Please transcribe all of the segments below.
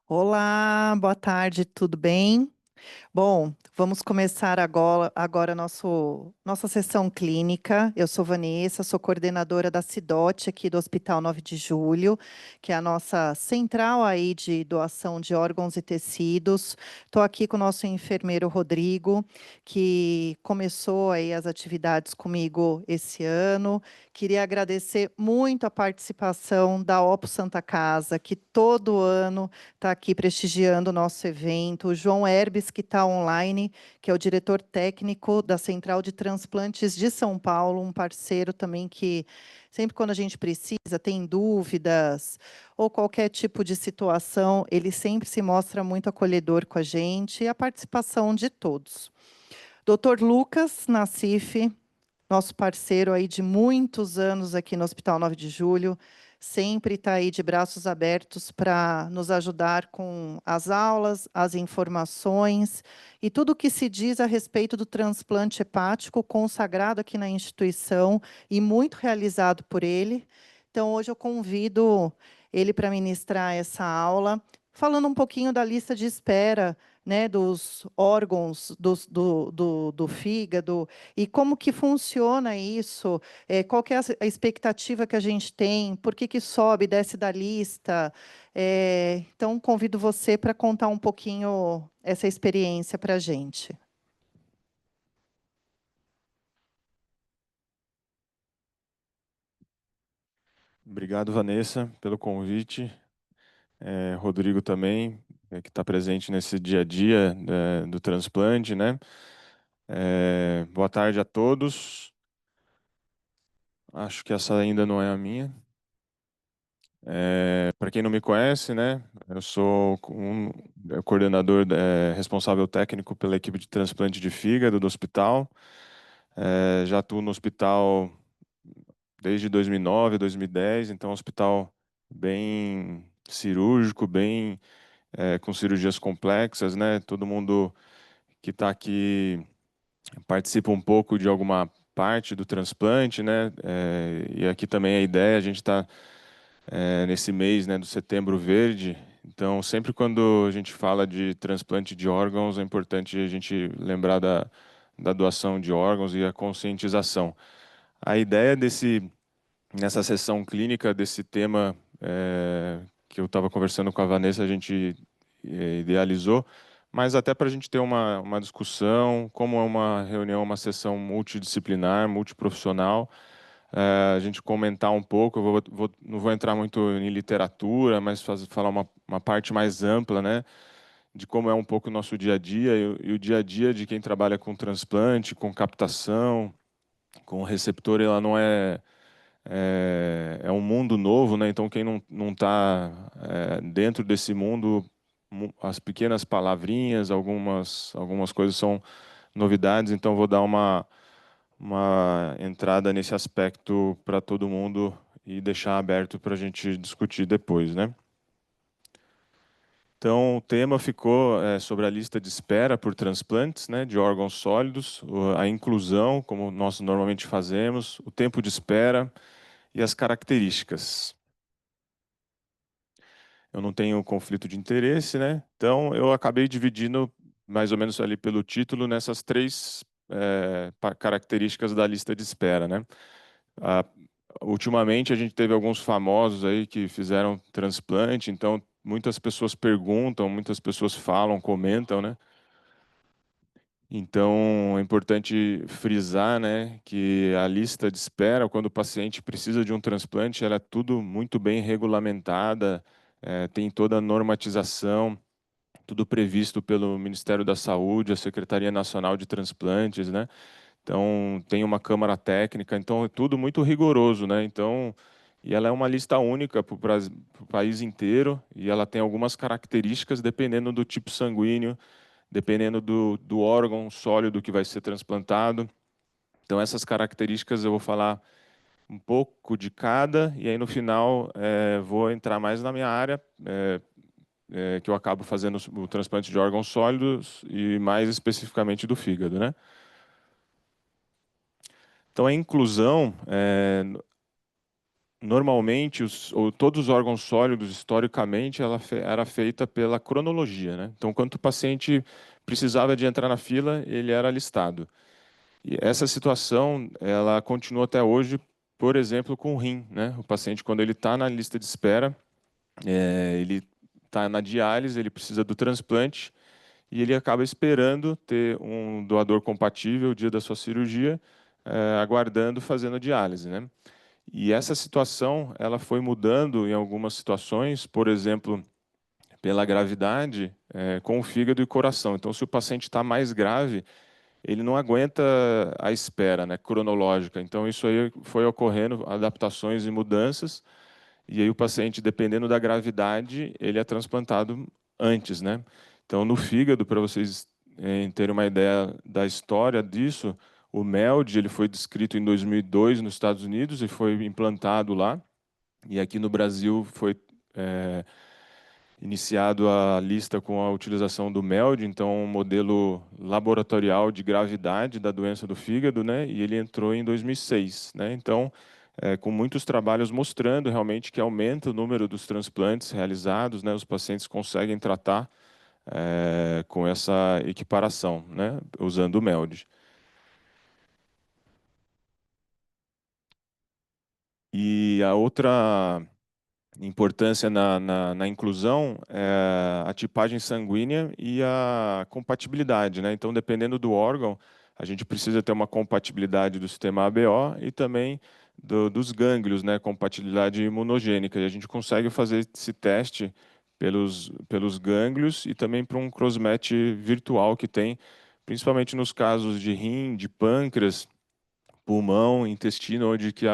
Olá, boa tarde, tudo bem? Bom, vamos começar agora nossa sessão clínica. Eu sou Vanessa, sou coordenadora da CIDOT aqui do Hospital 9 de Julho, que é a nossa central aí de doação de órgãos e tecidos. Estou aqui com o nosso enfermeiro Rodrigo, que começou aí as atividades comigo esse ano. Queria agradecer muito a participação da Opus Santa Casa, que todo ano está aqui prestigiando o nosso evento. O João Herbes, que está online, que é o diretor técnico da Central de Transplantes de São Paulo, um parceiro também que, sempre quando a gente precisa, tem dúvidas ou qualquer tipo de situação, ele sempre se mostra muito acolhedor com a gente e a participação de todos. Doutor Lucas Nassif, nosso parceiro aí de muitos anos aqui no Hospital 9 de Julho, sempre está aí de braços abertos para nos ajudar com as aulas, as informações e tudo o que se diz a respeito do transplante hepático consagrado aqui na instituição e muito realizado por ele. Então, hoje eu convido ele para ministrar essa aula, falando um pouquinho da lista de espera, né, dos órgãos do fígado, e como que funciona isso? Qual que é a expectativa que a gente tem? Por que sobe, desce da lista? Então, convido você para contar um pouquinho essa experiência para a gente. Obrigado, Vanessa, pelo convite. Rodrigo também, que está presente nesse dia a dia, do transplante, né? Boa tarde a todos. Acho que essa ainda não é a minha. Para quem não me conhece, né? Eu sou coordenador, responsável técnico pela equipe de transplante de fígado do hospital. Já atuo no hospital desde 2009, 2010, então é um hospital bem cirúrgico, bem com cirurgias complexas, né? Todo mundo que está aqui participa um pouco de alguma parte do transplante, né? E aqui também a ideia, a gente está nesse mês, né, do Setembro Verde. Então, sempre quando a gente fala de transplante de órgãos, é importante a gente lembrar da doação de órgãos e a conscientização. A ideia nessa sessão clínica desse tema que eu estava conversando com a Vanessa, a gente idealizou, mas até para a gente ter uma discussão, como é uma reunião, uma sessão multidisciplinar, multiprofissional, a gente comentar um pouco, não vou entrar muito em literatura, mas falar uma parte mais ampla, né, de como é um pouco o nosso dia a dia e o dia a dia de quem trabalha com transplante, com captação, com receptor, ela não é um mundo novo, né? Então quem não está dentro desse mundo, as pequenas palavrinhas, algumas coisas são novidades. Então vou dar uma entrada nesse aspecto para todo mundo e deixar aberto para a gente discutir depois, né? Então, o tema ficou sobre a lista de espera por transplantes, né, de órgãos sólidos, a inclusão, como nós normalmente fazemos, o tempo de espera e as características. Eu não tenho conflito de interesse, né? Então, eu acabei dividindo mais ou menos ali pelo título nessas três características da lista de espera, né? Ah, ultimamente a gente teve alguns famosos aí que fizeram transplante, então muitas pessoas perguntam, muitas pessoas falam, comentam, né? Então é importante frisar, né, que a lista de espera, quando o paciente precisa de um transplante, ela é tudo muito bem regulamentada, tem toda a normatização, tudo previsto pelo Ministério da Saúde, a Secretaria Nacional de Transplantes, né? Então, tem uma câmara técnica, então é tudo muito rigoroso, né? Então, e ela é uma lista única para o país inteiro e ela tem algumas características dependendo do tipo sanguíneo, dependendo do órgão sólido que vai ser transplantado. Então, essas características eu vou falar um pouco de cada e aí no final vou entrar mais na minha área, que eu acabo fazendo o transplante de órgãos sólidos e mais especificamente do fígado, né? Então, a inclusão, normalmente, todos os órgãos sólidos, historicamente, era feita pela cronologia, né? Então, quando o paciente precisava de entrar na fila, ele era listado. E essa situação, ela continua até hoje, por exemplo, com o rim, né? O paciente, quando ele está na lista de espera, ele está na diálise, ele precisa do transplante e ele acaba esperando ter um doador compatível o dia da sua cirurgia, aguardando, fazendo a diálise, né? E essa situação, ela foi mudando em algumas situações, por exemplo, pela gravidade, com o fígado e coração. Então, se o paciente está mais grave, ele não aguenta a espera, né, cronológica. Então, isso aí foi ocorrendo, adaptações e mudanças, e aí o paciente, dependendo da gravidade, ele é transplantado antes, né? Então, no fígado, para vocês terem uma ideia da história disso, o MELD ele foi descrito em 2002 nos Estados Unidos e foi implantado lá. E aqui no Brasil foi é, iniciado a lista com a utilização do MELD, então um modelo laboratorial de gravidade da doença do fígado, né? E ele entrou em 2006, né? Então, com muitos trabalhos mostrando realmente que aumenta o número dos transplantes realizados, né? Os pacientes conseguem tratar com essa equiparação, né? Usando o MELD. E a outra importância na inclusão é a tipagem sanguínea e a compatibilidade, né? Então, dependendo do órgão, a gente precisa ter uma compatibilidade do sistema ABO e também dos gânglios, né? Compatibilidade imunogênica. E a gente consegue fazer esse teste pelos gânglios e também por um crossmatch virtual que tem, principalmente nos casos de rim, de pâncreas, pulmão, intestino, onde que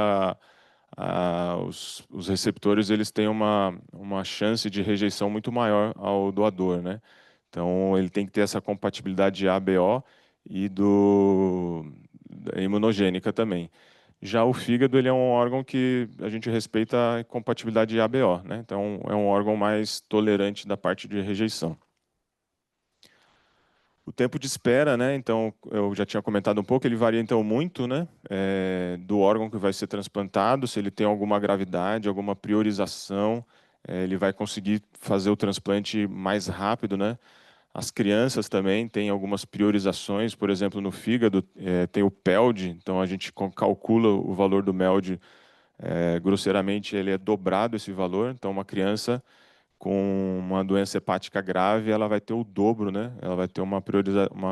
os receptores eles têm uma chance de rejeição muito maior ao doador, né? Então ele tem que ter essa compatibilidade ABO e da imunogênica também. Já o fígado ele é um órgão que a gente respeita a compatibilidade ABO, né? Então é um órgão mais tolerante da parte de rejeição. O tempo de espera, né? Então, eu já tinha comentado um pouco, ele varia então muito, né? Do órgão que vai ser transplantado, se ele tem alguma gravidade, alguma priorização, ele vai conseguir fazer o transplante mais rápido, né? As crianças também têm algumas priorizações, por exemplo, no fígado tem o PELD, então a gente calcula o valor do MELD, grosseiramente ele é dobrado esse valor, então uma criança com uma doença hepática grave, ela vai ter o dobro, né? Ela vai ter uma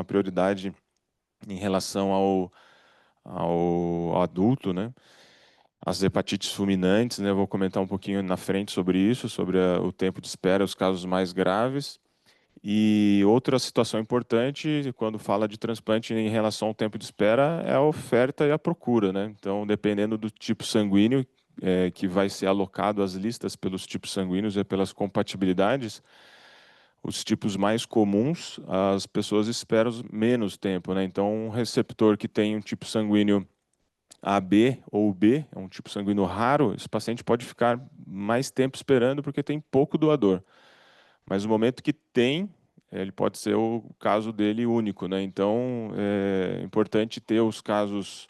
prioridade em relação ao adulto, né? As hepatites fulminantes, né? Eu vou comentar um pouquinho na frente sobre isso, sobre o tempo de espera, os casos mais graves. E outra situação importante, quando fala de transplante em relação ao tempo de espera, é a oferta e a procura, né? Então, dependendo do tipo sanguíneo que vai ser alocado às listas pelos tipos sanguíneos e pelas compatibilidades, os tipos mais comuns, as pessoas esperam menos tempo, né? Então, um receptor que tem um tipo sanguíneo AB ou B, é um tipo sanguíneo raro, esse paciente pode ficar mais tempo esperando porque tem pouco doador. Mas no momento que tem, ele pode ser o caso dele único, né? Então, é importante ter os casos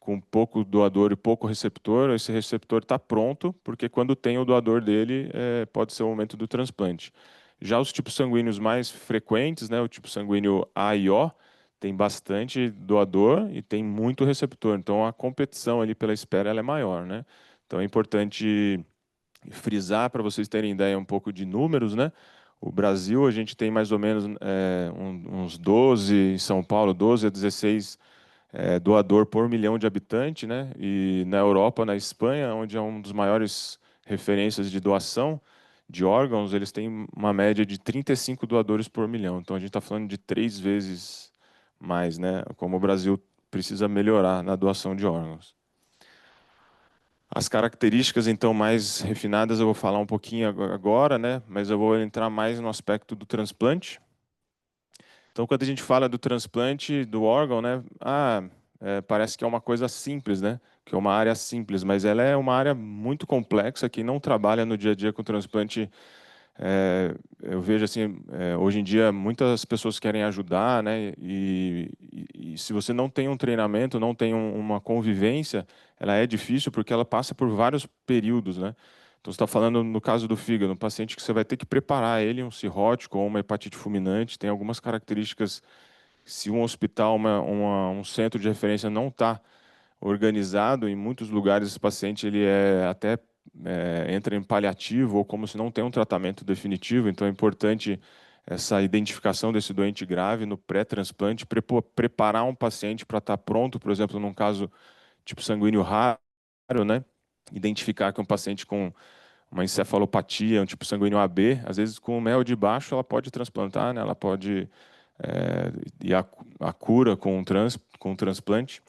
com pouco doador e pouco receptor. Esse receptor está pronto, porque quando tem o doador dele, pode ser o momento do transplante. Já os tipos sanguíneos mais frequentes, né? O tipo sanguíneo A e O, tem bastante doador e tem muito receptor. Então, a competição ali pela espera ela é maior, né? Então, é importante frisar para vocês terem ideia um pouco de números, né? O Brasil, a gente tem mais ou menos uns 12, em São Paulo, 12 a 16 doador por milhão de habitantes, né? E na Europa, na Espanha, onde é um dos maiores referências de doação de órgãos, eles têm uma média de 35 doadores por milhão. Então a gente está falando de 3 vezes mais, né? Como o Brasil precisa melhorar na doação de órgãos. As características, então, mais refinadas eu vou falar um pouquinho agora, né? Mas eu vou entrar mais no aspecto do transplante. Então, quando a gente fala do transplante do órgão, né? Parece que é uma coisa simples, né? Que é uma área simples, mas ela é uma área muito complexa que não trabalha no dia a dia com transplante. Eu vejo assim, hoje em dia muitas pessoas querem ajudar, né? E se você não tem um treinamento, não tem uma convivência, ela é difícil porque ela passa por vários períodos, né? Então, você está falando no caso do fígado, um paciente que você vai ter que preparar ele, um cirrótico ou uma hepatite fulminante, tem algumas características. Se um hospital, um centro de referência não está organizado, em muitos lugares esse paciente ele é até entra em paliativo ou como se não tem um tratamento definitivo. Então é importante essa identificação desse doente grave no pré-transplante, preparar um paciente para estar pronto, por exemplo, num caso tipo sanguíneo raro, né? Identificar que um paciente com uma encefalopatia, um tipo sanguíneo AB, às vezes com o mel de baixo ela pode transplantar, né? Ela pode e a cura com o transplante,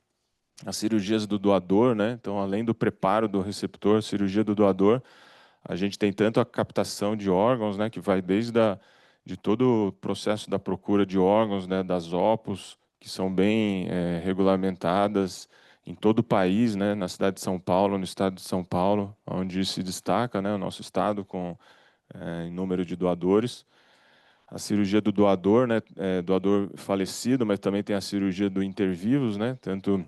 as cirurgias do doador, né? Então, além do preparo do receptor, cirurgia do doador, a gente tem tanto a captação de órgãos, né? Que vai de todo o processo da procura de órgãos, né? Das OPOS, que são bem regulamentadas em todo o país, né? Na cidade de São Paulo, no estado de São Paulo, onde se destaca, né? O nosso estado com em número de doadores. A cirurgia do doador, né, doador falecido, mas também tem a cirurgia do intervivos, né, tanto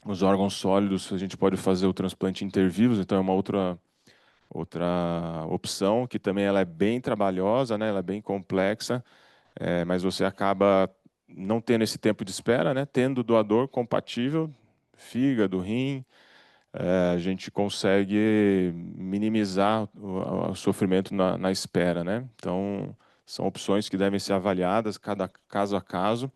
os órgãos sólidos, a gente pode fazer o transplante intervivos, então é uma outra opção, que também ela é bem trabalhosa, né, ela é bem complexa, mas você acaba não tendo esse tempo de espera, né, tendo doador compatível, fígado, rim, a gente consegue minimizar o sofrimento na espera, né? Então, são opções que devem ser avaliadas cada caso a caso.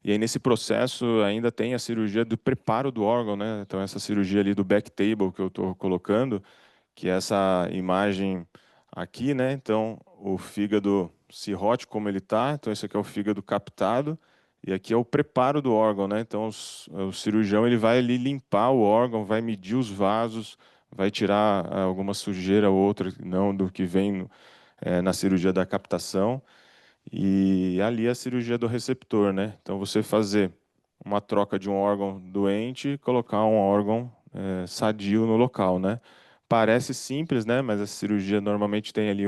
E aí, nesse processo, ainda tem a cirurgia do preparo do órgão, né? Então, essa cirurgia ali do back table que eu estou colocando, que é essa imagem aqui, né? Então, o fígado cirrótico, como ele está. Então, esse aqui é o fígado captado. E aqui é o preparo do órgão, né? Então, o cirurgião ele vai ali limpar o órgão, vai medir os vasos, vai tirar alguma sujeira ou outra, não do que vem na cirurgia da captação. E ali é a cirurgia do receptor, né? Então, você fazer uma troca de um órgão doente e colocar um órgão sadio no local, né? Parece simples, né? Mas a cirurgia normalmente tem ali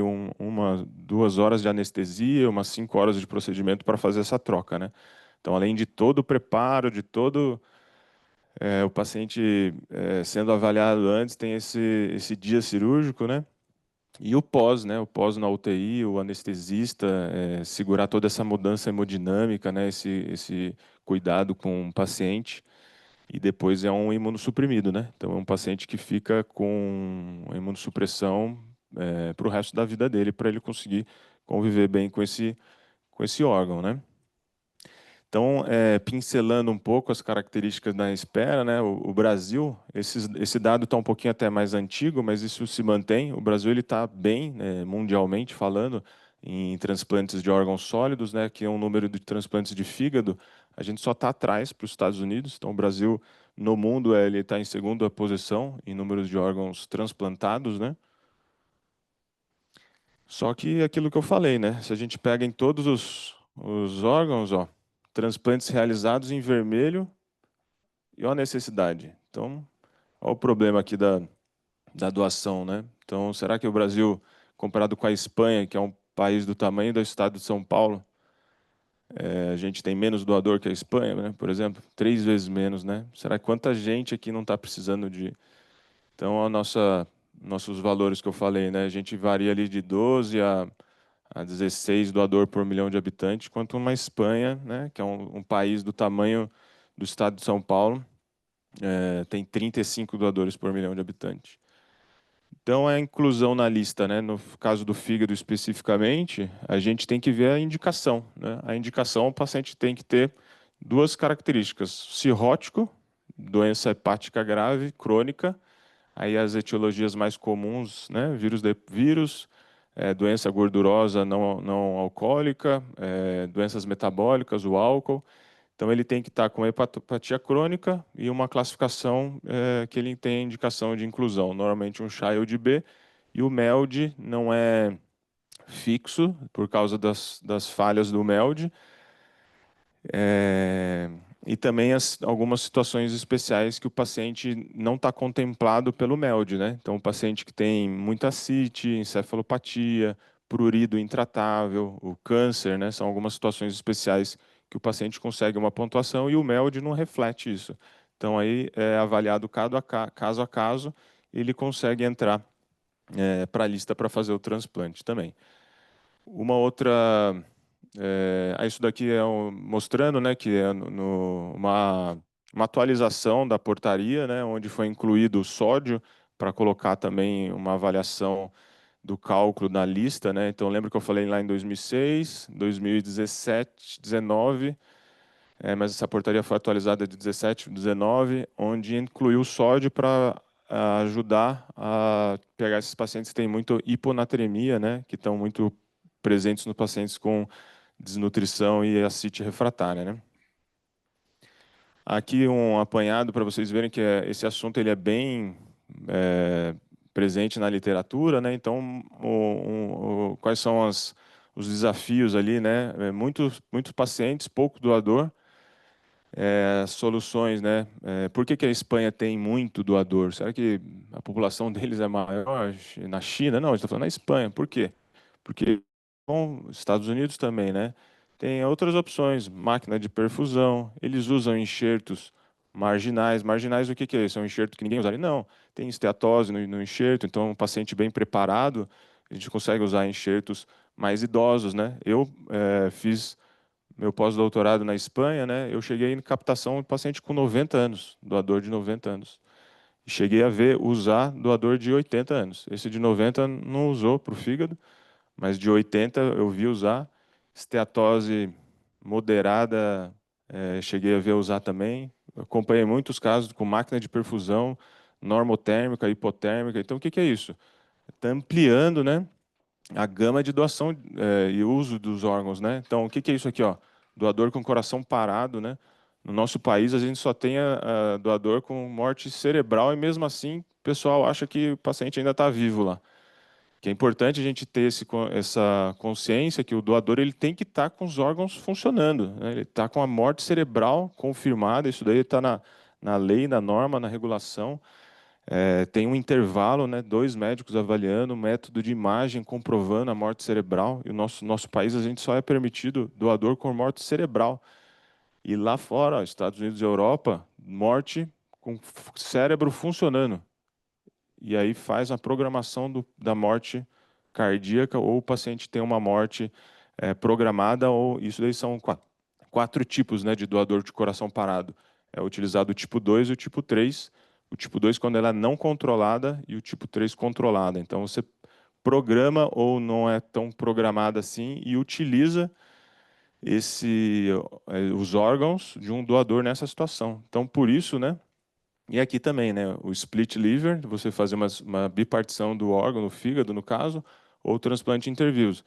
2 horas de anestesia, umas 5 horas de procedimento para fazer essa troca, né? Então, além de todo o preparo, de todo o paciente sendo avaliado antes, tem esse dia cirúrgico, né? E o pós, né? O pós na UTI, o anestesista, segurar toda essa mudança hemodinâmica, né? Esse cuidado com o paciente. E depois é um imunossuprimido, né? Então é um paciente que fica com imunossupressão para o resto da vida dele, para ele conseguir conviver bem com esse órgão, né? Então, pincelando um pouco as características da espera, né? O Brasil, esse dado está um pouquinho até mais antigo, mas isso se mantém. O Brasil ele está bem, né, mundialmente falando, em transplantes de órgãos sólidos, né? Que é um número de transplantes de fígado. A gente só está atrás para os Estados Unidos. Então, o Brasil no mundo ele está em segunda posição em números de órgãos transplantados, né? Só que aquilo que eu falei, né? Se a gente pega em todos os órgãos, ó, transplantes realizados em vermelho e olha a necessidade. Então, olha o problema aqui da doação, né? Então, será que o Brasil, comparado com a Espanha, que é um país do tamanho do estado de São Paulo, a gente tem menos doador que a Espanha, né? Por exemplo, 3 vezes menos, né? Será que quanta gente aqui não está precisando de... Então, nossos valores que eu falei, né? A gente varia ali de 12 a 16 doador por milhão de habitantes, quanto uma Espanha, né? Que é um país do tamanho do estado de São Paulo, tem 35 doadores por milhão de habitantes. Então, a inclusão na lista, né? No caso do fígado especificamente, a gente tem que ver a indicação, né? A indicação, o paciente tem que ter duas características: cirrótico, doença hepática grave, crônica, aí as etiologias mais comuns, né? Vírus, doença gordurosa não alcoólica, doenças metabólicas, o álcool. Então, ele tem que estar com hepatopatia crônica e uma classificação que ele tem indicação de inclusão, normalmente um Child B, e o MELD não é fixo por causa das falhas do MELD, e também algumas situações especiais que o paciente não está contemplado pelo MELD, né? Então, o paciente que tem muita ascite, encefalopatia, prurido intratável, o câncer, né? São algumas situações especiais que o paciente consegue uma pontuação e o MELD não reflete isso. Então aí é avaliado caso a caso, e ele consegue entrar para a lista para fazer o transplante também. Uma outra, isso daqui é mostrando, né, que é uma atualização da portaria, né, onde foi incluído o sódio para colocar também uma avaliação do cálculo na lista, né? Então lembra que eu falei lá em 2006, 2017, 19, mas essa portaria foi atualizada de 17, 19, onde incluiu o sódio para ajudar a pegar esses pacientes que têm muito hiponatremia, né, que estão muito presentes nos pacientes com desnutrição e ascite refratária, né? Aqui um apanhado para vocês verem que esse assunto ele é bem é, presente na literatura, né? Então, quais são os desafios ali, né? Muitos pacientes, pouco doador, soluções, né? Por que a Espanha tem muito doador? Será que a população deles é maior na China? Não, a gente está falando na Espanha. Por quê? Porque, bom, Estados Unidos também, né? Tem outras opções, máquina de perfusão, eles usam enxertos marginais. Marginais, o que é isso? É um enxerto que ninguém usaria? Não, tem esteatose no enxerto, então um paciente bem preparado, a gente consegue usar enxertos mais idosos, né? Eu fiz meu pós-doutorado na Espanha, né? Eu cheguei em captação de paciente com 90 anos, doador de 90 anos. E cheguei a ver usar doador de 80 anos. Esse de 90 não usou para o fígado, mas de 80 eu vi usar. Esteatose moderada, cheguei a ver usar também. Eu acompanhei muitos casos com máquina de perfusão, normotérmica, hipotérmica. Então, o que é isso? Está ampliando, né, a gama de doação e uso dos órgãos, né? Então, o que é isso aqui, ó? Doador com coração parado, né? No nosso país, a gente só tem a doador com morte cerebral e mesmo assim, o pessoal acha que o paciente ainda está vivo lá. Que é importante a gente ter essa consciência que o doador ele tem que estar com os órgãos funcionando, né? Ele está com a morte cerebral confirmada, isso daí está na lei, na norma, na regulação. Tem um intervalo, né? Dois médicos avaliando, método de imagem comprovando a morte cerebral. E o nosso país a gente só é permitido doador com morte cerebral. E lá fora, Estados Unidos e Europa, morte com cérebro funcionando. E aí faz a programação da morte cardíaca ou o paciente tem uma morte programada ou isso daí são quatro tipos, né, de doador de coração parado. É utilizado o tipo 2 e o tipo 3. O tipo 2 quando ela é não controlada e o tipo 3 controlada. Então você programa ou não é tão programada assim e utiliza os órgãos de um doador nessa situação. Então por isso, né, e aqui também, né, o split liver, você fazer uma bipartição do órgão, no fígado, no caso, ou transplante interviews.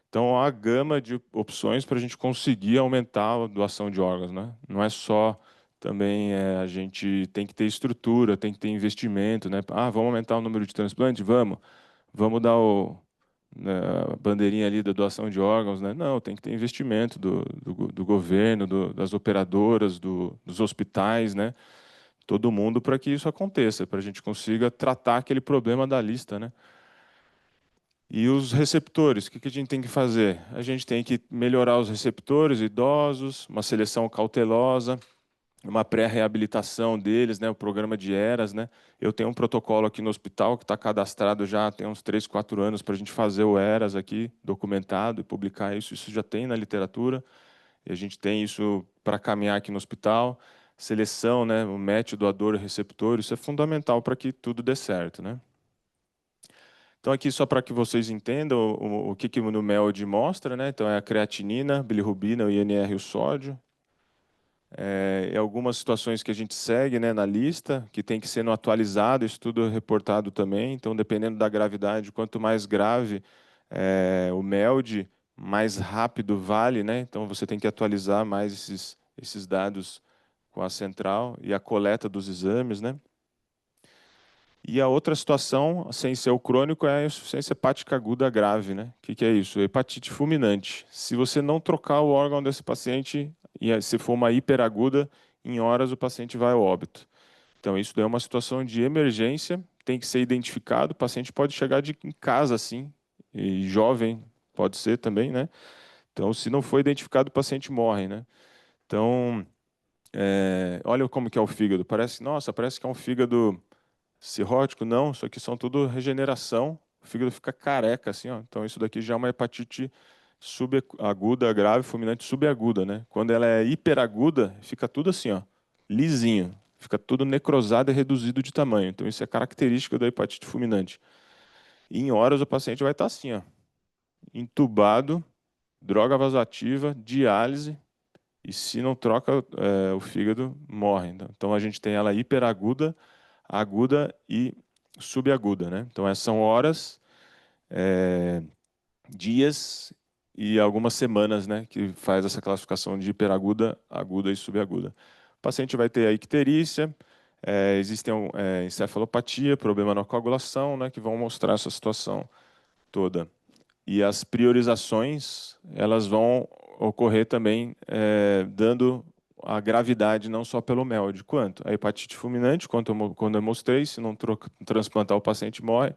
Então, há uma gama de opções para a gente conseguir aumentar a doação de órgãos, né? Não é só também a gente tem que ter estrutura, tem que ter investimento, né? Ah, vamos aumentar o número de transplantes? Vamos. Vamos dar né, a bandeirinha ali da doação de órgãos, né? Não, tem que ter investimento do governo, das operadoras, dos hospitais, né? Todo mundo para que isso aconteça, para a gente consiga tratar aquele problema da lista, né? E os receptores, o que a gente tem que fazer? A gente tem que melhorar os receptores idosos, uma seleção cautelosa, uma pré-reabilitação deles, né, o programa de ERAS, né? Eu tenho um protocolo aqui no hospital que está cadastrado já tem uns 3, 4 anos para a gente fazer o ERAS aqui, documentado e publicar isso. Isso já tem na literatura e a gente tem isso para caminhar aqui no hospital. Seleção, né, o match doador e receptor, isso é fundamental para que tudo dê certo, né? Então, aqui só para que vocês entendam o que o NuMELD mostra, né? Então, é a creatinina, bilirrubina, o INR e o sódio. E algumas situações que a gente segue, né, na lista, que tem que ser no atualizado, isso tudo é reportado também. Então, dependendo da gravidade, quanto mais grave o MELD, mais rápido vale, né? Então, você tem que atualizar mais esses dados com a central e a coleta dos exames, né? E a outra situação, sem ser o crônico, é a insuficiência hepática aguda grave, né? O que é isso? Hepatite fulminante. Se você não trocar o órgão desse paciente, e se for uma hiperaguda, em horas o paciente vai ao óbito. Então, isso daí é uma situação de emergência, tem que ser identificado. O paciente pode chegar em casa, assim, e jovem pode ser também, né? Então, se não for identificado, o paciente morre, né? Então, Olha como que é o fígado. Nossa, parece que é um fígado cirrótico. Não, isso aqui são tudo regeneração. O fígado fica careca, assim, ó. Então, isso daqui já é uma hepatite subaguda, grave, fulminante subaguda, né? Quando ela é hiperaguda, fica tudo assim, ó, lisinho. Fica tudo necrosado e reduzido de tamanho. Então, isso é característico da hepatite fulminante. E em horas, o paciente vai estar assim, ó, entubado, droga vasoativa, diálise, e se não troca o fígado, morre. Então, a gente tem ela hiperaguda, aguda e subaguda, né? Então, essas são horas, dias e algumas semanas, né, que faz essa classificação de hiperaguda, aguda e subaguda. O paciente vai ter a icterícia, existem encefalopatia, problema na coagulação, né, que vão mostrar essa situação toda. E as priorizações, elas vão ocorrer também dando a gravidade não só pelo MELD, quanto a hepatite fulminante, quando eu mostrei, se não transplantar o paciente morre.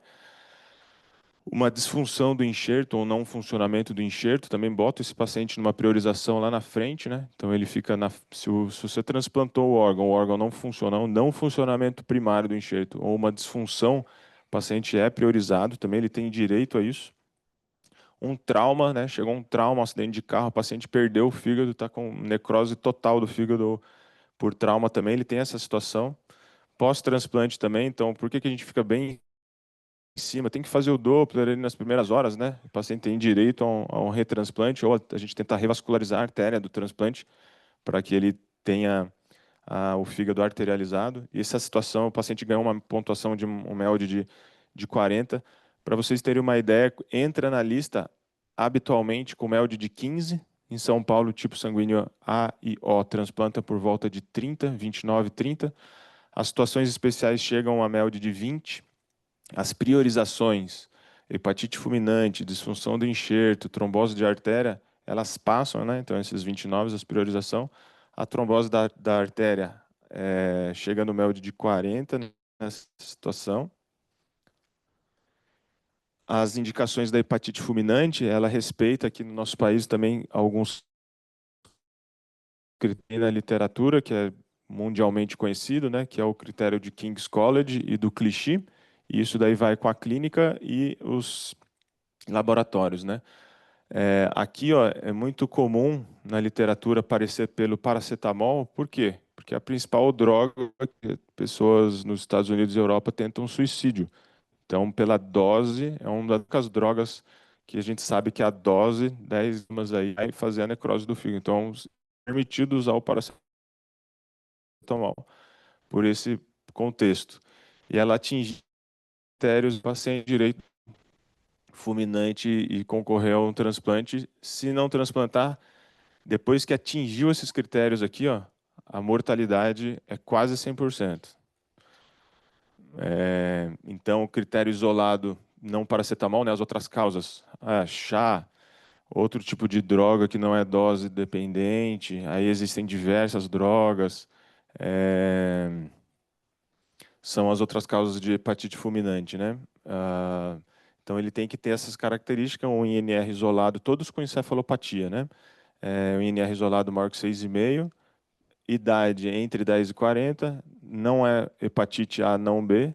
Uma disfunção do enxerto ou não funcionamento do enxerto, também bota esse paciente numa priorização lá na frente, né? Então ele fica se você transplantou o órgão não funciona, um não funcionamento primário do enxerto ou uma disfunção, o paciente é priorizado, também ele tem direito a isso. Um trauma, né? Chegou um trauma, um acidente de carro, o paciente perdeu o fígado, está com necrose total do fígado por trauma também, ele tem essa situação. Pós-transplante também, então por que que a gente fica bem em cima? Tem que fazer o Doppler ali nas primeiras horas, né? O paciente tem direito a um retransplante, ou a gente tentar revascularizar a artéria do transplante para que ele tenha o fígado arterializado. E essa situação, o paciente ganhou uma pontuação de um MELD de 40. Para vocês terem uma ideia, entra na lista habitualmente com MELD de 15. Em São Paulo, o tipo sanguíneo A e O transplanta por volta de 30, 29, 30. As situações especiais chegam a MELD de 20. As priorizações, hepatite fulminante, disfunção do enxerto, trombose de artéria, elas passam, né? Então, esses 29, as priorização. A trombose da artéria chega no MELD de 40 nessa situação. As indicações da hepatite fulminante, ela respeita aqui no nosso país também alguns critérios na literatura, que é mundialmente conhecido, né? Que é o critério de King's College e do Clichy. E isso daí vai com a clínica e os laboratórios, né? Aqui, ó, é muito comum na literatura aparecer pelo paracetamol. Por quê? Porque a principal droga que pessoas nos Estados Unidos e Europa tentam suicídio. Então, pela dose, é uma das drogas que a gente sabe que a dose, 10 gramas aí, vai fazer a necrose do fígado. Então, é permitido usar o paracetamol por esse contexto. E ela atinge critérios do paciente direito fulminante e concorrer a um transplante. Se não transplantar, depois que atingiu esses critérios aqui, ó, a mortalidade é quase 100%. Então, o critério isolado, não paracetamol, né, as outras causas, chá, outro tipo de droga que não é dose dependente, aí existem diversas drogas, é, são as outras causas de hepatite fulminante, né? Então, ele tem que ter essas características, um INR isolado, todos com encefalopatia, né? Um INR isolado maior que 6,5, idade entre 10 e 40, não é hepatite A, não B,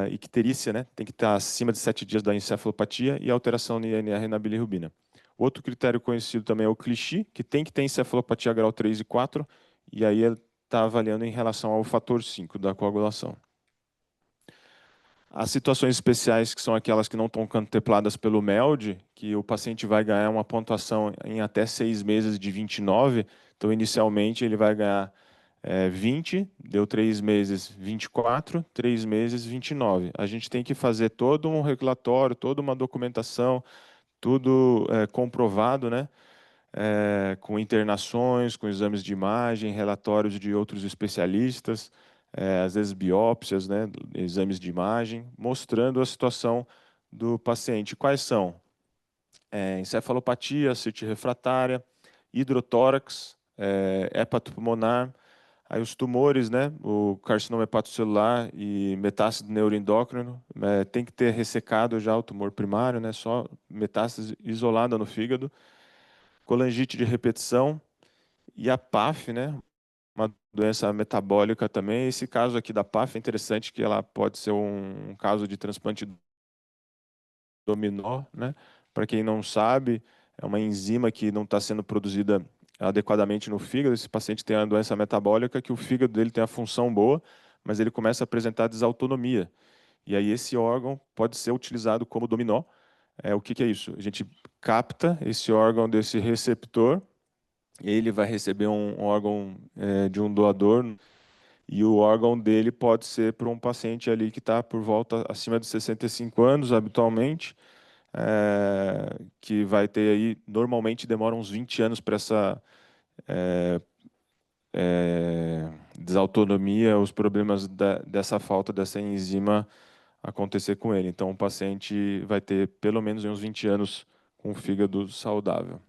icterícia, né? Tem que estar acima de 7 dias da encefalopatia e alteração no INR na bilirrubina. Outro critério conhecido também é o Clichy, que tem que ter encefalopatia grau 3 e 4, e aí ele está avaliando em relação ao fator 5 da coagulação. As situações especiais, que são aquelas que não estão contempladas pelo MELD, que o paciente vai ganhar uma pontuação em até 6 meses de 29, então inicialmente ele vai ganhar 20, deu 3 meses 24, 3 meses 29. A gente tem que fazer todo um regulatório, toda uma documentação, tudo comprovado, né? Com internações, com exames de imagem, relatórios de outros especialistas, às vezes biópsias, né, exames de imagem, mostrando a situação do paciente. Quais são? Encefalopatia, ascite refratária, hidrotórax, hepatopulmonar, aí os tumores, né, o carcinoma hepatocelular e metástase neuroendócrino, tem que ter ressecado já o tumor primário, né, só metástase isolada no fígado, colangite de repetição e a PAF, né? uma doença metabólica também. Esse caso aqui da PAF é interessante, que ela pode ser um caso de transplante dominó, né? Para quem não sabe, é uma enzima que não está sendo produzida adequadamente no fígado. Esse paciente tem uma doença metabólica que o fígado dele tem a função boa, mas ele começa a apresentar desautonomia. E aí esse órgão pode ser utilizado como dominó. O que que é isso? A gente capta esse órgão desse receptor, ele vai receber um órgão de um doador, e o órgão dele pode ser para um paciente ali que está por volta acima de 65 anos, habitualmente, que vai ter aí, normalmente demora uns 20 anos para essa desautonomia, os problemas dessa falta dessa enzima acontecer com ele. Então, o paciente vai ter pelo menos uns 20 anos com o fígado saudável.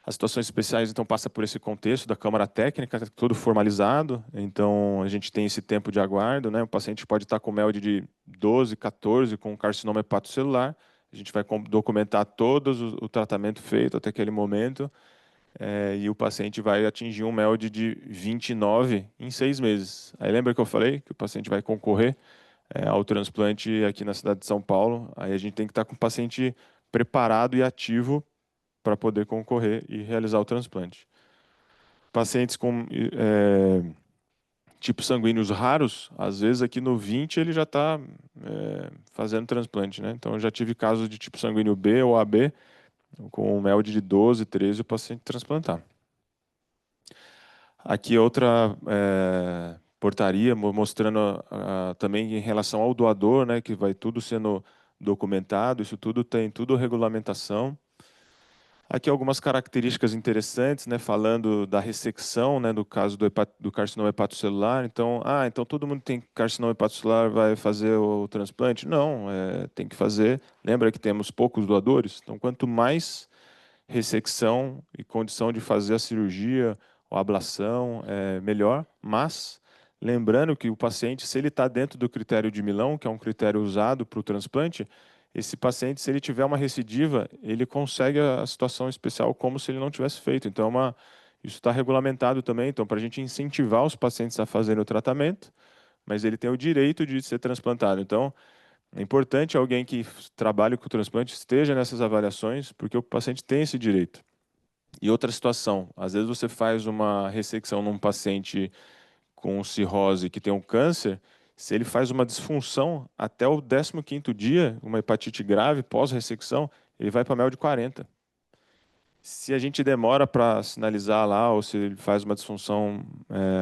As situações especiais, então, passa por esse contexto da Câmara Técnica, tudo formalizado. Então, a gente tem esse tempo de aguardo, né? O paciente pode estar com MELD de 12, 14, com carcinoma hepatocelular. A gente vai documentar todo o tratamento feito até aquele momento, e o paciente vai atingir um MELD de 29 em 6 meses. Aí lembra que eu falei que o paciente vai concorrer ao transplante aqui na cidade de São Paulo? Aí a gente tem que estar com o paciente preparado e ativo para poder concorrer e realizar o transplante. Pacientes com tipos sanguíneos raros, às vezes aqui no 20 ele já está fazendo transplante, né? Então eu já tive casos de tipo sanguíneo B ou AB, com um MELD de 12, 13, o paciente transplantar. Aqui outra portaria mostrando também em relação ao doador, né, que vai tudo sendo documentado, isso tudo tem tudo regulamentação. Aqui algumas características interessantes, né, falando da ressecção, né, do caso do carcinoma hepatocelular. Então, então todo mundo tem carcinoma hepatocelular vai fazer o transplante? Não, tem que fazer. Lembra que temos poucos doadores? Então, quanto mais ressecção e condição de fazer a cirurgia ou ablação, melhor. Mas, lembrando que o paciente, se ele está dentro do critério de Milão, que é um critério usado para o transplante, esse paciente, se ele tiver uma recidiva, ele consegue a situação especial como se ele não tivesse feito. Então, isso está regulamentado também. Então, para a gente incentivar os pacientes a fazerem o tratamento, mas ele tem o direito de ser transplantado. Então, é importante alguém que trabalhe com o transplante esteja nessas avaliações, porque o paciente tem esse direito. E outra situação, às vezes você faz uma ressecção num paciente com cirrose que tem um câncer, se ele faz uma disfunção até o 15º dia, uma hepatite grave pós-ressecção, ele vai para mel de 40. Se a gente demora para sinalizar lá, ou se ele faz uma disfunção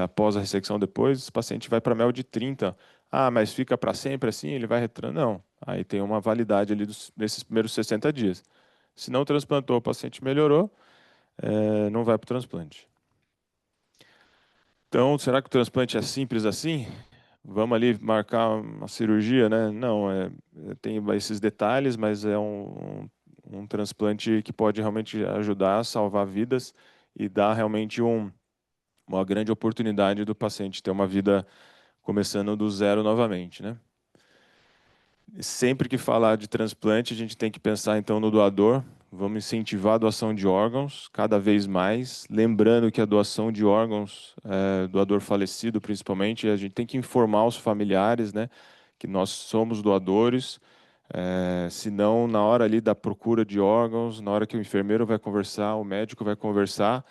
após a ressecção depois, esse paciente vai para mel de 30. Mas fica para sempre assim? Ele vai retornar? Não. Aí tem uma validade ali desses primeiros 60 dias. Se não transplantou, o paciente melhorou, não vai para o transplante. Então, será que o transplante é simples assim? Vamos ali marcar uma cirurgia, né? Não, tem esses detalhes, mas é um transplante que pode realmente ajudar a salvar vidas e dar realmente uma grande oportunidade do paciente ter uma vida começando do zero novamente, né? Sempre que falar de transplante, a gente tem que pensar então no doador. Vamos incentivar a doação de órgãos cada vez mais. Lembrando que a doação de órgãos, doador falecido principalmente, a gente tem que informar os familiares, né, que nós somos doadores. Senão, na hora ali da procura de órgãos, na hora que o enfermeiro vai conversar, o médico vai conversar,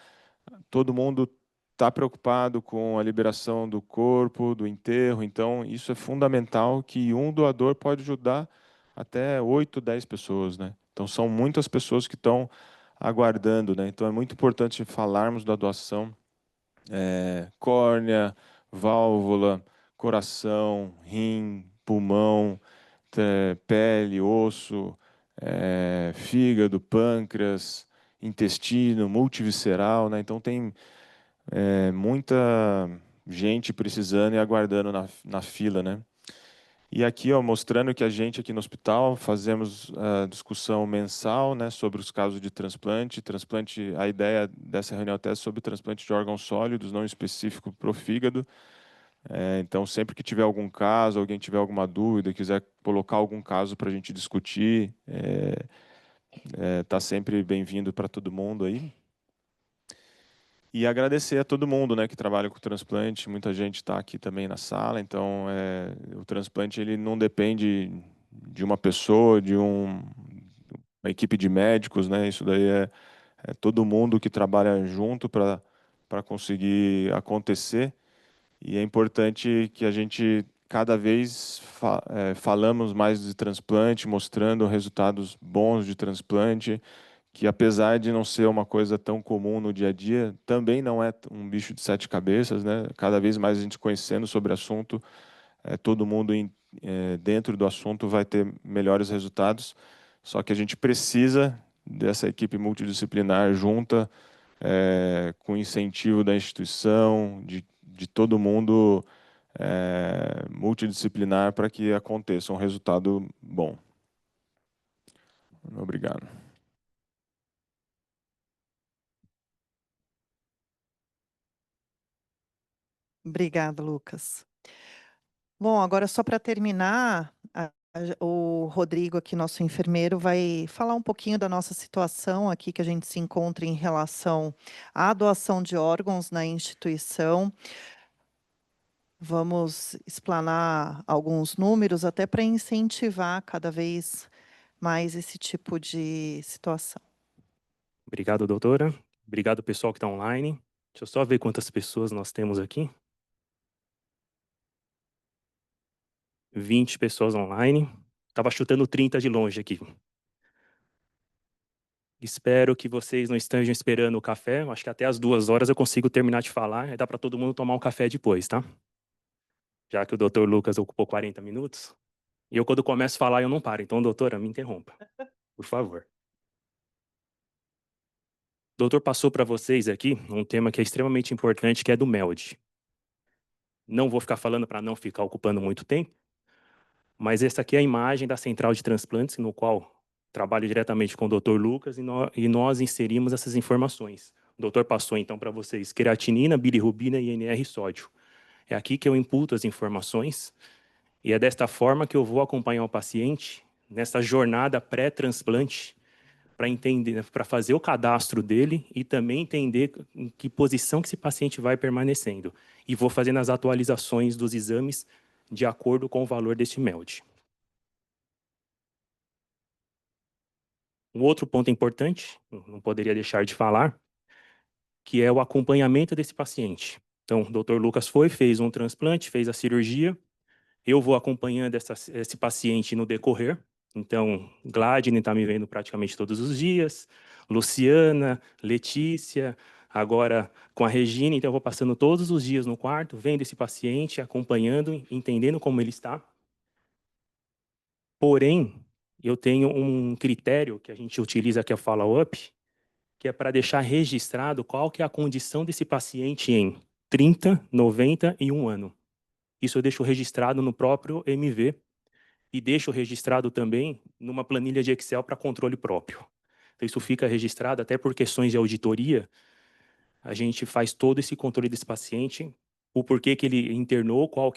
todo mundo está preocupado com a liberação do corpo, do enterro. Então, isso é fundamental, que um doador pode ajudar até 8, 10 pessoas, né? Então, são muitas pessoas que estão aguardando, né? Então, é muito importante falarmos da doação. Córnea, válvula, coração, rim, pulmão, pele, osso, fígado, pâncreas, intestino, multivisceral, né? Então, tem muita gente precisando e aguardando na fila, né? E aqui, ó, mostrando que a gente aqui no hospital fazemos a discussão mensal, né, sobre os casos de transplante. Transplante, a ideia dessa reunião até é sobre transplante de órgãos sólidos, não específico para o fígado. Então, sempre que tiver algum caso, alguém tiver alguma dúvida, quiser colocar algum caso para a gente discutir, tá sempre bem-vindo para todo mundo aí. E agradecer a todo mundo, né, que trabalha com transplante. Muita gente está aqui também na sala, então o transplante ele não depende de uma pessoa, uma equipe de médicos, né? Isso daí é todo mundo que trabalha junto para conseguir acontecer. E é importante que a gente cada vez falamos mais de transplante, mostrando resultados bons de transplante, que apesar de não ser uma coisa tão comum no dia a dia, também não é um bicho de sete cabeças, né? Cada vez mais a gente conhecendo sobre o assunto, todo mundo dentro do assunto vai ter melhores resultados. Só que a gente precisa dessa equipe multidisciplinar junta, com incentivo da instituição, de todo mundo multidisciplinar para que aconteça um resultado bom. Obrigado. Obrigada, Lucas. Bom, agora só para terminar, o Rodrigo aqui, nosso enfermeiro, vai falar um pouquinho da nossa situação aqui que a gente se encontra em relação à doação de órgãos na instituição. Vamos explanar alguns números até para incentivar cada vez mais esse tipo de situação. Obrigado, doutora. Obrigado, pessoal que está online. Deixa eu só ver quantas pessoas nós temos aqui. 20 pessoas online. Estava chutando 30 de longe aqui. Espero que vocês não estejam esperando o café. Acho que até as 2 horas eu consigo terminar de falar. Aí dá para todo mundo tomar um café depois, tá? Já que o doutor Lucas ocupou 40 minutos. E eu, quando começo a falar, eu não paro. Então, doutora, me interrompa, por favor. O doutor passou para vocês aqui um tema que é extremamente importante, que é do MELD. Não vou ficar falando para não ficar ocupando muito tempo, mas essa aqui é a imagem da central de transplantes, no qual trabalho diretamente com o Dr. Lucas e nós inserimos essas informações. O doutor passou então para vocês creatinina, bilirrubina e INR sódio. É aqui que eu imputo as informações e é desta forma que eu vou acompanhar o paciente nessa jornada pré-transplante para entender, para fazer o cadastro dele e também entender em que posição que esse paciente vai permanecendo. E vou fazendo as atualizações dos exames de acordo com o valor deste MELD. Um outro ponto importante, não poderia deixar de falar, que é o acompanhamento desse paciente. Então, o Dr. Lucas fez um transplante, fez a cirurgia, eu vou acompanhando esse paciente no decorrer. Então, Gladney está me vendo praticamente todos os dias, Luciana, Letícia, agora com a Regina, então eu vou passando todos os dias no quarto, vendo esse paciente, acompanhando, entendendo como ele está. Porém, eu tenho um critério que a gente utiliza que é o follow-up, que é para deixar registrado qual que é a condição desse paciente em 30, 90 e 1 ano. Isso eu deixo registrado no próprio MV e deixo registrado também numa planilha de Excel para controle próprio. Então, isso fica registrado até por questões de auditoria. A gente faz todo esse controle desse paciente, o porquê que ele internou, qual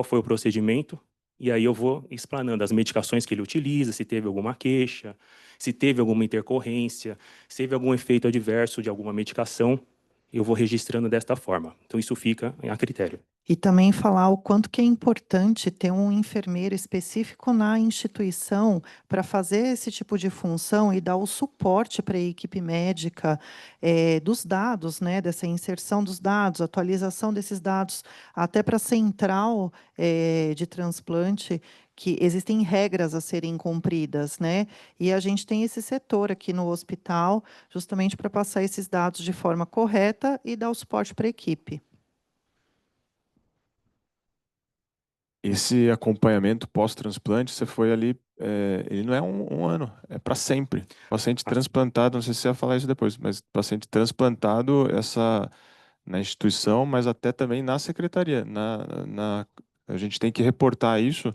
foi o procedimento, e aí eu vou explanando as medicações que ele utiliza, se teve alguma queixa, se teve alguma intercorrência, se teve algum efeito adverso de alguma medicação, eu vou registrando desta forma. Então, isso fica a critério. E também falar o quanto que é importante ter um enfermeiro específico na instituição para fazer esse tipo de função e dar o suporte para a equipe médica dos dados, né, dessa inserção dos dados, atualização desses dados, até para a central de transplante, que existem regras a serem cumpridas, né? E a gente tem esse setor aqui no hospital, justamente para passar esses dados de forma correta e dar o suporte para a equipe. Esse acompanhamento pós-transplante, você foi ali, ele não é um ano, é para sempre. Paciente Ah, transplantado, não sei se você ia falar isso depois, mas paciente transplantado, na instituição, mas até também na secretaria. A gente tem que reportar isso,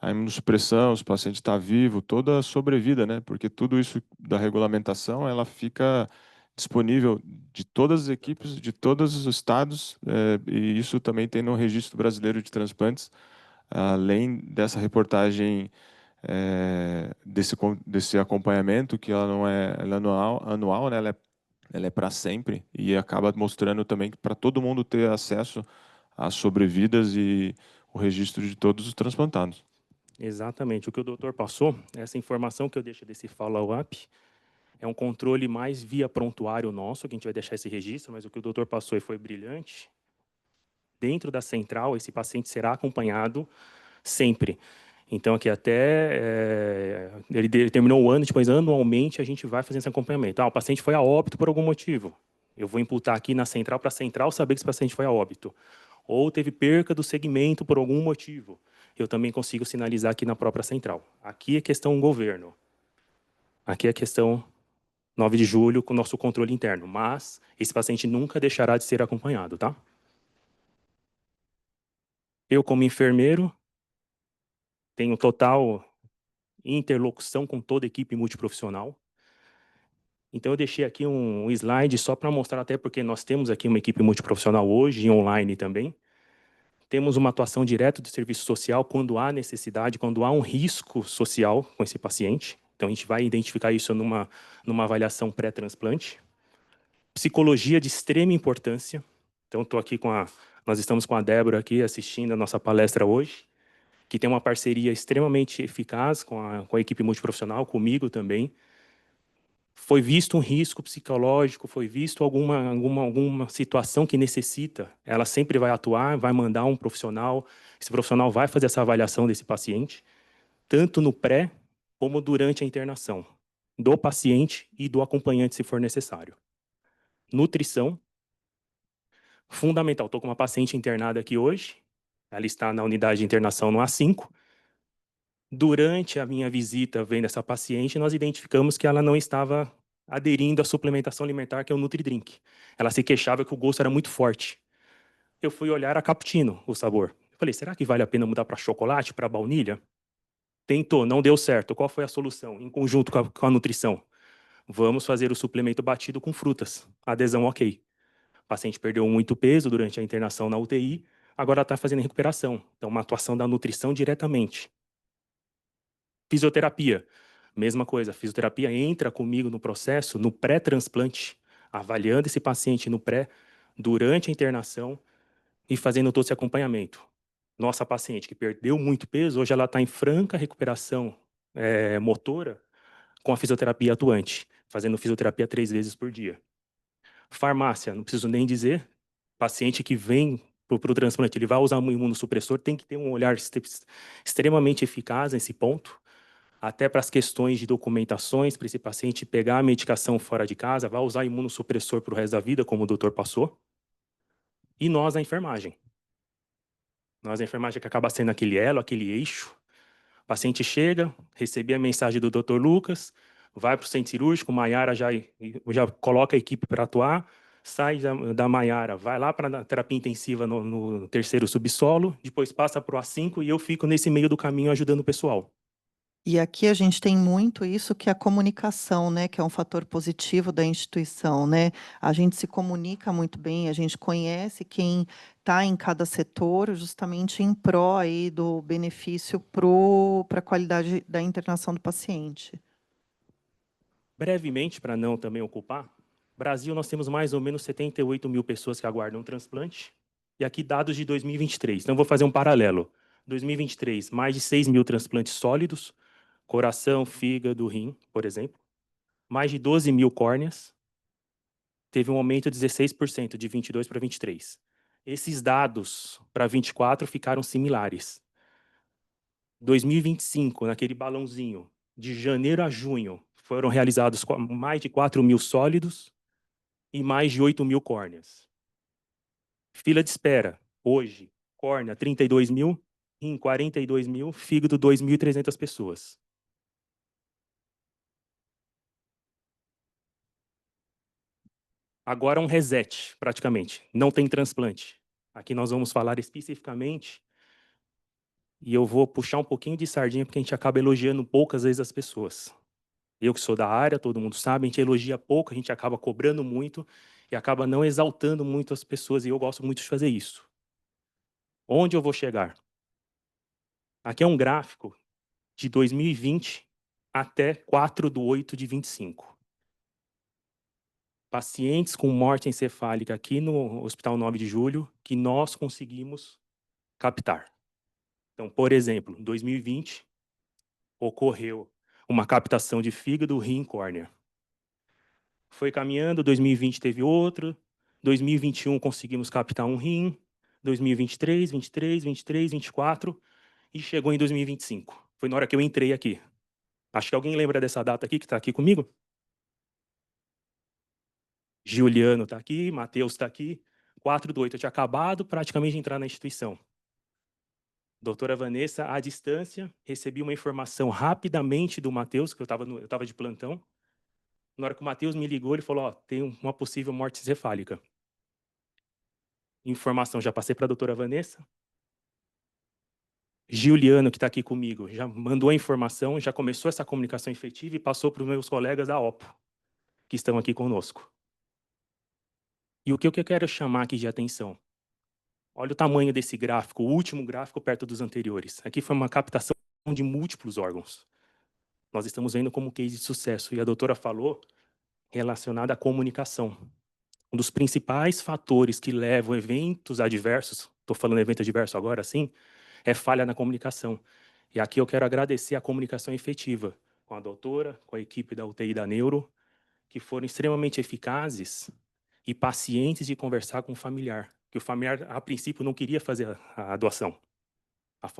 a imunossupressão, se o paciente está vivo, toda a sobrevida, né? Porque tudo isso da regulamentação, ela fica disponível de todas as equipes, de todos os estados, e isso também tem no Registro Brasileiro de Transplantes, além dessa reportagem desse acompanhamento, que ela não é, ela é anual, né? Ela é ela é para sempre e acaba mostrando também para todo mundo ter acesso às sobrevidas e o registro de todos os transplantados. Exatamente. O que o doutor passou, essa informação que eu deixo desse follow-up, é um controle mais via prontuário nosso, que a gente vai deixar esse registro, mas o que o doutor passou e foi brilhante. Dentro da central, esse paciente será acompanhado sempre. Então, aqui até ele terminou o ano, depois anualmente a gente vai fazer esse acompanhamento. O paciente foi a óbito por algum motivo. Eu vou imputar aqui na central para a central saber que esse paciente foi a óbito. Ou teve perca do segmento por algum motivo. Eu também consigo sinalizar aqui na própria central. Aqui é questão governo. Aqui é questão 9 de julho com o nosso controle interno. Mas esse paciente nunca deixará de ser acompanhado, tá? Eu, como enfermeiro, tenho total interlocução com toda a equipe multiprofissional. Então, eu deixei aqui um slide só para mostrar, até porque nós temos aqui uma equipe multiprofissional hoje, e online também. Temos uma atuação direta do serviço social quando há necessidade, quando há um risco social com esse paciente. Então, a gente vai identificar isso numa avaliação pré-transplante. Psicologia de extrema importância. Então, nós estamos com a Débora aqui assistindo a nossa palestra hoje, que tem uma parceria extremamente eficaz com a equipe multiprofissional, comigo também. Foi visto um risco psicológico, foi visto alguma situação que necessita, ela sempre vai atuar, vai mandar um profissional, esse profissional vai fazer essa avaliação desse paciente, tanto no pré como durante a internação, do paciente e do acompanhante, se for necessário. Nutrição, fundamental. Estou com uma paciente internada aqui hoje, ela está na unidade de internação no A5. Durante a minha visita vendo essa paciente, nós identificamos que ela não estava aderindo à suplementação alimentar, que é o Nutri-Drink. Ela se queixava que o gosto era muito forte. Eu fui olhar a cappuccino, o sabor. Eu falei, será que vale a pena mudar para chocolate, para baunilha? Tentou, não deu certo. Qual foi a solução? Em conjunto com a nutrição. Vamos fazer o suplemento batido com frutas. Adesão ok. O paciente perdeu muito peso durante a internação na UTI, agora está fazendo recuperação. Então, uma atuação da nutrição diretamente. Fisioterapia, mesma coisa. A fisioterapia entra comigo no processo, no pré-transplante, avaliando esse paciente no pré, durante a internação e fazendo todo esse acompanhamento. Nossa paciente que perdeu muito peso, hoje ela está em franca recuperação motora com a fisioterapia atuante, fazendo fisioterapia 3 vezes por dia. Farmácia, não preciso nem dizer, paciente que vem para o transplante, ele vai usar um imunossupressor, tem que ter um olhar extremamente eficaz nesse ponto, até para as questões de documentações, para esse paciente pegar a medicação fora de casa, vai usar imunossupressor para o resto da vida, como o doutor passou. E nós, a enfermagem. Nós, a enfermagem, que acaba sendo aquele elo, aquele eixo. O paciente chega, recebi a mensagem do doutor Lucas, vai para o centro cirúrgico, Maiara já coloca a equipe para atuar, sai da Maiara, vai lá para a terapia intensiva no terceiro subsolo, depois passa para o A5 e eu fico nesse meio do caminho ajudando o pessoal. E aqui a gente tem muito isso que é a comunicação, né? Que é um fator positivo da instituição, né? A gente se comunica muito bem, a gente conhece quem está em cada setor, justamente em pró aí do benefício para a qualidade da internação do paciente. Brevemente, para não também ocupar, Brasil nós temos mais ou menos 78 mil pessoas que aguardam transplante, e aqui dados de 2023. Então, vou fazer um paralelo. 2023, mais de 6 mil transplantes sólidos, coração, fígado, rim, por exemplo. Mais de 12 mil córneas. Teve um aumento de 16%, de 22 para 23. Esses dados para 24 ficaram similares. 2025, naquele balãozinho, de janeiro a junho, foram realizados mais de 4 mil sólidos e mais de 8 mil córneas. Fila de espera, hoje, córnea 32 mil, rim 42 mil, fígado 2.300 pessoas. Agora um reset, praticamente. Não tem transplante. Aqui nós vamos falar especificamente, e eu vou puxar um pouquinho de sardinha, porque a gente acaba elogiando poucas vezes as pessoas. Eu que sou da área, todo mundo sabe, a gente elogia pouco, a gente acaba cobrando muito, e acaba não exaltando muito as pessoas, e eu gosto muito de fazer isso. Onde eu vou chegar? Aqui é um gráfico de 2020 até 4/8 de 25. pacientes com morte encefálica aqui no Hospital 9 de Julho que nós conseguimos captar. Então, por exemplo, em 2020, ocorreu uma captação de fígado, rim e córnea. Foi caminhando, 2020 teve outro, 2021 conseguimos captar um rim, 2023, 23, 23, 24 e chegou em 2025. Foi na hora que eu entrei aqui. Acho que alguém lembra dessa data aqui, que está aqui comigo? Giuliano está aqui, Matheus está aqui. 4/8, eu tinha acabado praticamente de entrar na instituição. Doutora Vanessa, à distância, recebi uma informação rapidamente do Matheus, que eu estava de plantão. Na hora que o Matheus me ligou, ele falou, ó, tem uma possível morte encefálica. Informação, já passei para a doutora Vanessa. Giuliano, que está aqui comigo, já mandou a informação, já começou essa comunicação efetiva e passou para os meus colegas da OPO, que estão aqui conosco. E o que eu quero chamar aqui de atenção? Olha o tamanho desse gráfico, o último gráfico perto dos anteriores. Aqui foi uma captação de múltiplos órgãos. Nós estamos vendo como case de sucesso. E a doutora falou relacionada à comunicação. Um dos principais fatores que levam eventos adversos, estou falando evento adverso agora, sim, é falha na comunicação. E aqui eu quero agradecer a comunicação efetiva com a doutora, com a equipe da UTI da Neuro, que foram extremamente eficazes e pacientes de conversar com o familiar. Que o familiar, a princípio, não queria fazer a doação.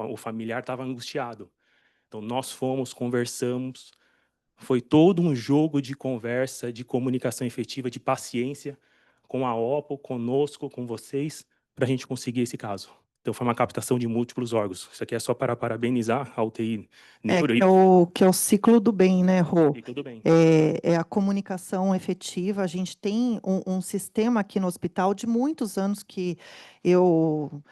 O familiar estava angustiado. Então, nós fomos, conversamos. Foi todo um jogo de conversa, de comunicação efetiva, de paciência com a OPO, conosco, com vocês, para a gente conseguir esse caso. Então, foi uma captação de múltiplos órgãos. Isso aqui é só para parabenizar a UTI Neuro. Que é o ciclo do bem, né, Rô? E tudo bem. É a comunicação efetiva. A gente tem um sistema aqui no hospital de muitos anos que eu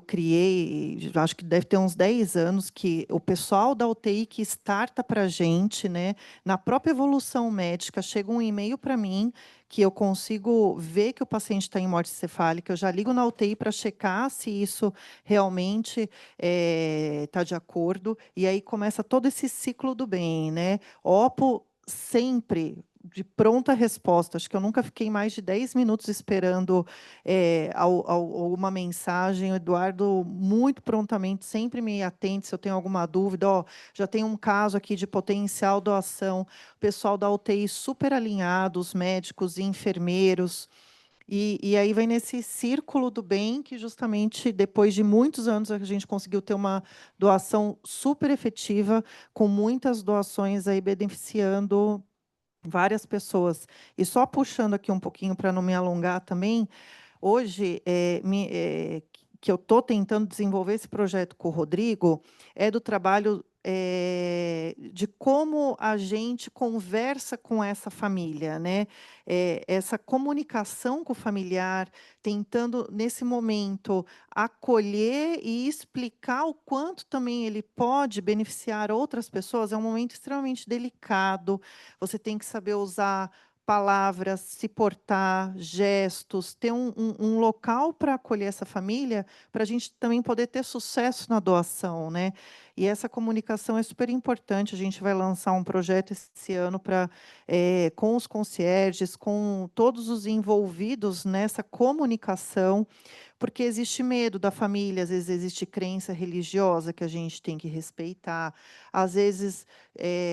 criei, acho que deve ter uns 10 anos, que o pessoal da UTI que starta para a gente, né, na própria evolução médica, chega um e-mail para mim, que eu consigo ver que o paciente está em morte cefálica, eu já ligo na UTI para checar se isso realmente está de acordo, e aí começa todo esse ciclo do bem, né? OPO sempre de pronta resposta. Acho que eu nunca fiquei mais de 10 minutos esperando alguma mensagem. O Eduardo, muito prontamente, sempre me atende se eu tenho alguma dúvida. Ó, já tem um caso aqui de potencial doação. O pessoal da UTI super alinhado, os médicos e enfermeiros. E aí vai nesse círculo do bem que justamente depois de muitos anos a gente conseguiu ter uma doação super efetiva, com muitas doações aí beneficiando várias pessoas. E só puxando aqui um pouquinho para não me alongar também, hoje, que eu estou tentando desenvolver esse projeto com o Rodrigo, é do trabalho de como a gente conversa com essa família, né? Essa comunicação com o familiar, tentando, nesse momento, acolher e explicar o quanto também ele pode beneficiar outras pessoas. É um momento extremamente delicado, você tem que saber usar palavras, se portar, gestos, ter um local para acolher essa família, para a gente também poder ter sucesso na doação, né? E essa comunicação é super importante. A gente vai lançar um projeto esse ano para com os concierges, com todos os envolvidos nessa comunicação, porque existe medo da família, às vezes existe crença religiosa que a gente tem que respeitar, às vezes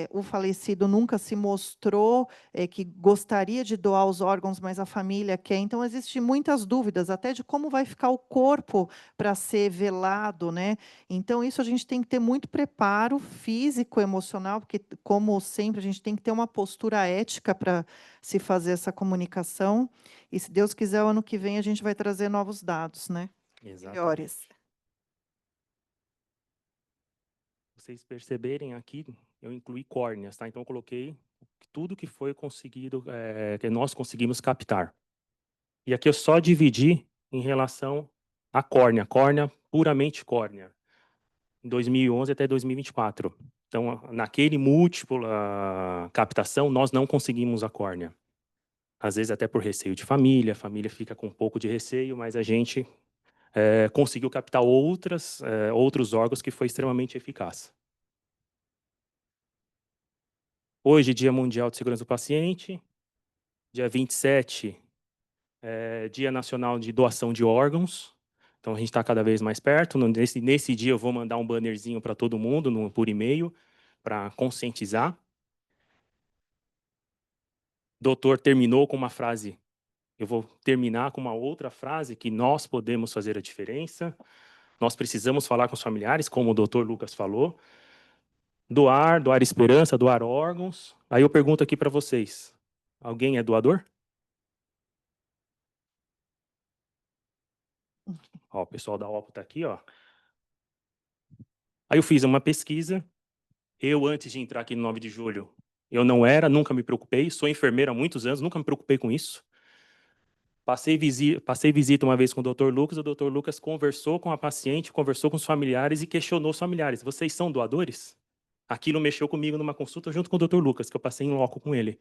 o falecido nunca se mostrou que gostaria de doar os órgãos, mas a família quer. Então, existem muitas dúvidas, até de como vai ficar o corpo para ser velado, né? Então, isso a gente tem que ter muito preparo físico, emocional, porque, como sempre, a gente tem que ter uma postura ética para se fazer essa comunicação. E, se Deus quiser, o ano que vem a gente vai trazer novos dados, né? Exatamente. Melhores. Vocês perceberem aqui, eu incluí córneas, tá? Então eu coloquei tudo que foi conseguido, que nós conseguimos captar. E aqui eu só dividi em relação à córnea, puramente córnea, em 2011 até 2024. Então, naquele múltiplo captação, nós não conseguimos a córnea. Às vezes até por receio de família, a família fica com um pouco de receio, mas a gente conseguiu captar outros órgãos que foi extremamente eficaz. Hoje, Dia Mundial de Segurança do Paciente, Dia 27, Dia Nacional de Doação de Órgãos. Então, a gente está cada vez mais perto. Nesse dia, eu vou mandar um bannerzinho para todo mundo por e-mail, para conscientizar. O doutor terminou com uma frase. Eu vou terminar com uma outra frase, que nós podemos fazer a diferença. Nós precisamos falar com os familiares, como o doutor Lucas falou. Doar esperança, doar órgãos. Aí eu pergunto aqui para vocês. Alguém é doador? Ó, o pessoal da OPO está aqui, ó. Aí eu fiz uma pesquisa. Eu, antes de entrar aqui no 9 de julho, eu não era, nunca me preocupei. Sou enfermeira há muitos anos, nunca me preocupei com isso. Passei visita uma vez com o Dr. Lucas, o Dr. Lucas conversou com a paciente, conversou com os familiares e questionou os familiares. Vocês são doadores? Aquilo mexeu comigo numa consulta junto com o Dr. Lucas, que eu passei em loco com ele.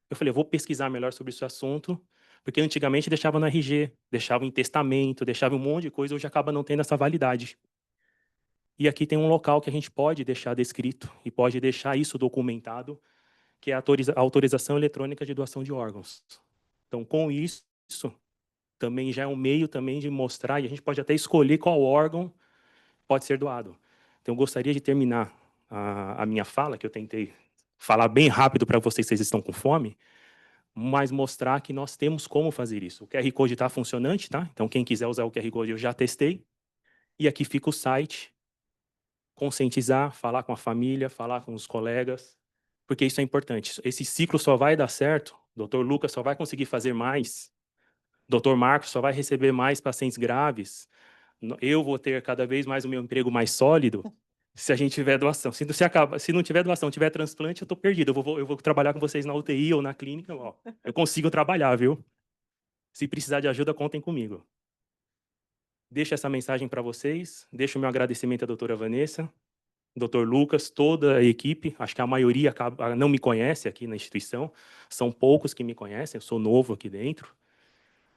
Eu falei, eu vou pesquisar melhor sobre esse assunto, porque antigamente deixava no RG, deixava em testamento, deixava um monte de coisa, hoje acaba não tendo essa validade. E aqui tem um local que a gente pode deixar descrito e pode deixar isso documentado, que é a autorização eletrônica de doação de órgãos. Então, com isso, também já é um meio também de mostrar, e a gente pode até escolher qual órgão pode ser doado. Então, eu gostaria de terminar a minha fala, que eu tentei falar bem rápido para vocês estão com fome, mas mostrar que nós temos como fazer isso. O QR Code está funcionante, tá? Então, quem quiser usar o QR Code, eu já testei. E aqui fica o site. Conscientizar, falar com a família, falar com os colegas, porque isso é importante. Esse ciclo só vai dar certo, o Dr. Lucas só vai conseguir fazer mais, o Dr. Marcos só vai receber mais pacientes graves, eu vou ter cada vez mais o meu emprego mais sólido, se a gente tiver doação. Se não tiver doação, tiver transplante, eu estou perdido. Eu vou trabalhar com vocês na UTI ou na clínica, ó, eu consigo trabalhar, viu? Se precisar de ajuda, contem comigo. Deixo essa mensagem para vocês, deixo o meu agradecimento à doutora Vanessa, Dr. Lucas, toda a equipe, acho que a maioria não me conhece aqui na instituição, são poucos que me conhecem, eu sou novo aqui dentro,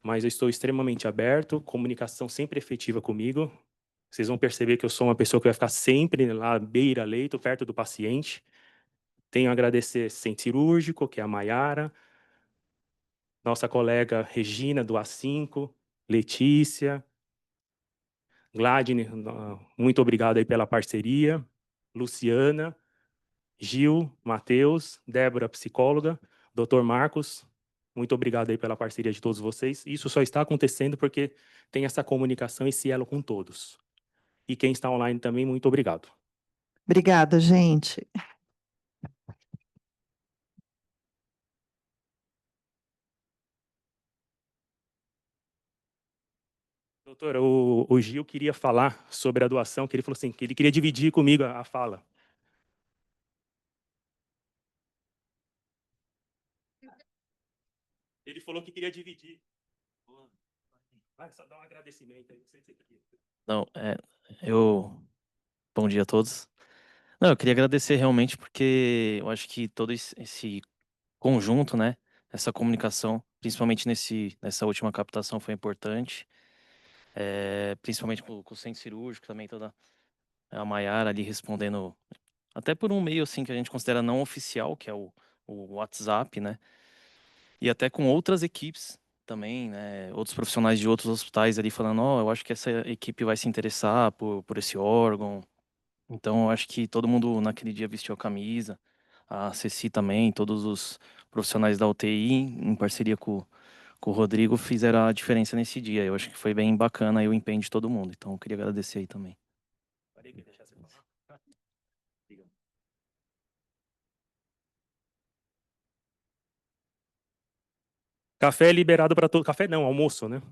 mas eu estou extremamente aberto, comunicação sempre efetiva comigo. Vocês vão perceber que eu sou uma pessoa que vai ficar sempre lá beira-leito, perto do paciente. Tenho a agradecer Centro Cirúrgico, que é a Maiara, nossa colega Regina, do A5, Letícia, Gladine, muito obrigado aí pela parceria, Luciana, Gil, Matheus, Débora, psicóloga, Dr. Marcos, muito obrigado aí pela parceria de todos vocês. Isso só está acontecendo porque tem essa comunicação e esse elo com todos. E quem está online também, muito obrigado. Obrigada, gente. Doutora, o Gil queria falar sobre a doação, que ele falou assim, que ele queria dividir comigo a fala. Ele falou que queria dividir. Vai, só dar um agradecimento aí. Não, bom dia a todos. Não, eu queria agradecer realmente porque eu acho que todo esse conjunto, né, essa comunicação, principalmente nessa última captação foi importante, principalmente com o centro cirúrgico também, toda a Maiara ali respondendo, até por um meio assim que a gente considera não oficial, que é o WhatsApp, né, e até com outras equipes também, né, outros profissionais de outros hospitais ali falando, ó, eu acho que essa equipe vai se interessar por esse órgão. Então, eu acho que todo mundo naquele dia vestiu a camisa, a Ceci também, todos os profissionais da UTI, em parceria com o Rodrigo, fizeram a diferença nesse dia. Eu acho que foi bem bacana aí o empenho de todo mundo. Então, eu queria agradecer aí também. Café é liberado para todo. Café não, almoço, né?